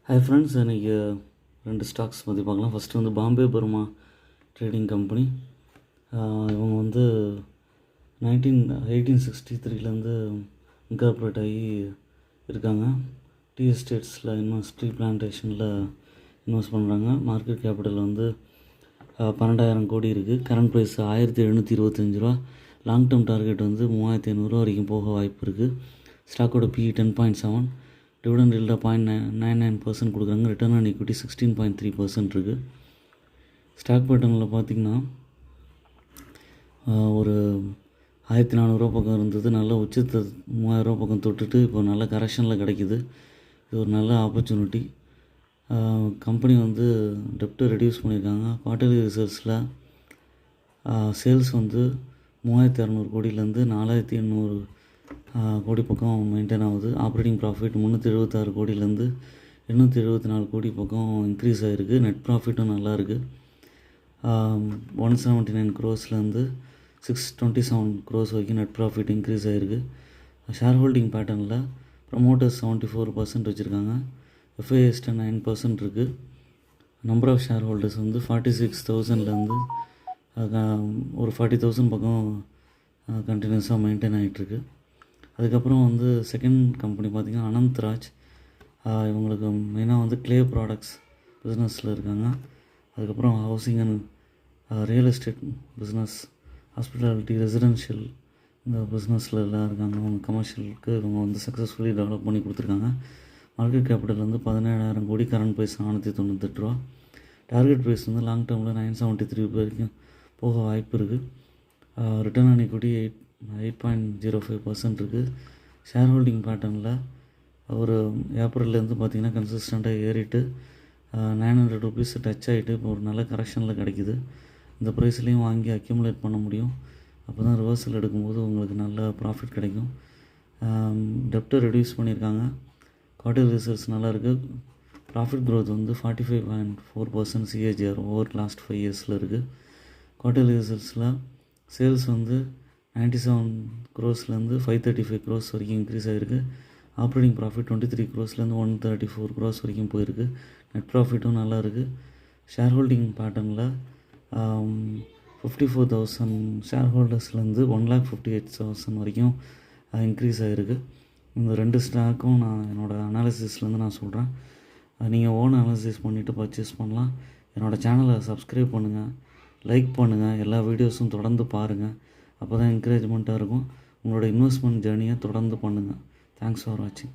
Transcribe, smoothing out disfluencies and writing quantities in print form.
Hi friends, இன்றைக்கி 2 stocks பற்றி பார்க்கலாம். ஃபஸ்ட்டு வந்து பாம்பே பர்மா ட்ரேடிங் கம்பெனி. இவங்க வந்து 1863 இன்கார்பரேட் ஆகி இருக்காங்க. டீ எஸ்டேட்ஸில் ட்ரீ பிளான்டேஷனில் இன்வெஸ்ட் பண்ணுறாங்க. மார்க்கெட் கேபிட்டல் வந்து 12,000 கோடி இருக்குது. கரண்ட் ப்ரைஸ் 1725 ரூபா. லாங் டேர்ம் டார்கெட் வந்து 3500 வரைக்கும் போக வாய்ப்பு இருக்குது. ஸ்டாக்கோட PE 10.7, டிவிடெண்ட் ஈல்டாக 0.99% கொடுக்குறாங்க. ரிட்டர்ன் ஆன் ஈக்விட்டி 16.3% இருக்குது. ஸ்டாக் பேட்டர்னில் பார்த்திங்கன்னா ஒரு 1400 பக்கம் இருந்தது. நல்ல உச்சத்தை 3000 பக்கம் தொட்டுட்டு இப்போ நல்ல கரெக்ஷனில் கிடைக்கிது. இது ஒரு நல்ல ஆப்பர்ச்சுனிட்டி. கம்பெனி வந்து டெப்ட்டை ரெடியூஸ் பண்ணியிருக்காங்க. குவார்ட்டர்லி ரிசல்ட்ஸில் சேல்ஸ் வந்து 3600 கோடியிலேருந்து 4800 கோடி பக்கம் மெயின்டைன் ஆகுது. ஆப்ரேட்டிங் ப்ராஃபிட் 376 கோடியிலேருந்து 874 கோடி பக்கம் இன்க்ரீஸ் ஆகிருக்கு. நெட் ப்ராஃபிட்டும் நல்லாயிருக்கு. 179 க்ரோஸ்லேருந்து 627 க்ரோஸ் வரைக்கும் நெட் ப்ராஃபிட் இன்க்ரீஸ் ஆகிருக்கு. ஷேர் ஹோல்டிங் பேட்டர்னில் ப்ரமோட்டர்ஸ் 74% வச்சுருக்காங்க. FIS 9% இருக்குது. நம்பர் ஆஃப் ஷேர் ஹோல்டர்ஸ் வந்து 46,000லேருந்து ஒரு 40,000 பக்கம் கண்டினியூஸாக மெயின்டைன் ஆகிட்டுருக்கு. அதுக்கப்புறம் வந்து செகண்ட் கம்பெனி பார்த்திங்கன்னா அனந்த்ராஜ். இவங்களுக்கு மெயினாக வந்து க்ளே ப்ராடக்ட்ஸ் பிஸ்னஸில் இருக்காங்க. அதுக்கப்புறம் housing and real estate business, hospitality, residential இந்த பிஸ்னஸில் எல்லாம் இருக்காங்க. அவங்க கமர்ஷியலுக்கு இவங்க வந்து சக்ஸஸ்ஃபுல்லி டெவலப் பண்ணி கொடுத்துருக்காங்க. மார்க்கெட் கேபிட்டல் வந்து 17,000 கோடி. கரண்ட் ப்ரைஸ் 498 ரூபா. டார்கெட் ப்ரைஸ் வந்து லாங் டேர்மில் 973 வரைக்கும் போக வாய்ப்பு இருக்குது. ரிட்டர்ன் ஆன் ஈக்விட்டி 8.05% இருக்குது. ஷேர் ஹோல்டிங் பேட்டர்னில் ஒரு ஏப்ரல்லேருந்து பார்த்திங்கன்னா கன்சிஸ்டண்ட்டாக ஏறிட்டு 900 ருபீஸ் டச் ஆகிட்டு இப்போ ஒரு நல்ல கரெக்ஷனில் கிடைக்கிது. இந்த ப்ரைஸ்லேயும் வாங்கி அக்யூமுலேட் பண்ண முடியும். அப்போ தான் ரிவர்சல் எடுக்கும்போது உங்களுக்கு நல்ல ப்ராஃபிட் கிடைக்கும். டெப்ட்டை ரெடியூஸ் பண்ணியிருக்காங்க. குவார்ட்டர்லி ரிசல்ட்ஸ் நல்லாயிருக்கு. ப்ராஃபிட் க்ரோத் வந்து 45.4% CAGR ஓவர் லாஸ்ட் 5 இயர்ஸில் இருக்குது. குவார்ட்டர்லி ரிசல்ட்ஸில் சேல்ஸ் வந்து 97 க்ரோஸ்லேருந்து 535 க்ரோஸ் வரைக்கும் இன்க்ரீஸ் ஆகிருக்கு. ஆப்ரேட்டிங் ப்ராஃபிட் 23 க்ரோஸ்லேருந்து 134 க்ரோஸ் வரைக்கும் போயிருக்கு. நெட் ப்ராஃபிட்டும் நல்லா இருக்குது. ஷேர் ஹோல்டிங் பேட்டர்னில் 54,000 ஷேர் ஹோல்டர்ஸ்லேருந்து 158,000 வரைக்கும் இன்க்ரீஸ் ஆகிருக்கு. இந்த 2 ஸ்டாக்கும் நான் என்னோடய அனாலிசிஸ்லேருந்து நான் சொல்கிறேன். நீங்கள் ஓன் அனாலிசிஸ் பண்ணிவிட்டு பர்ச்சேஸ் பண்ணலாம். என்னோடய சேனலை சப்ஸ்கிரைப் பண்ணுங்கள், லைக் பண்ணுங்கள், எல்லா வீடியோஸும் தொடர்ந்து பாருங்கள். அப்போ தான் என்கரேஜ்மெண்ட்டாக இருக்கும். உங்களோட இன்வெஸ்ட்மெண்ட் ஜேர்னியை தொடர்ந்து பண்ணுங்கள். தேங்க்ஸ் ஃபார் வாட்சிங்.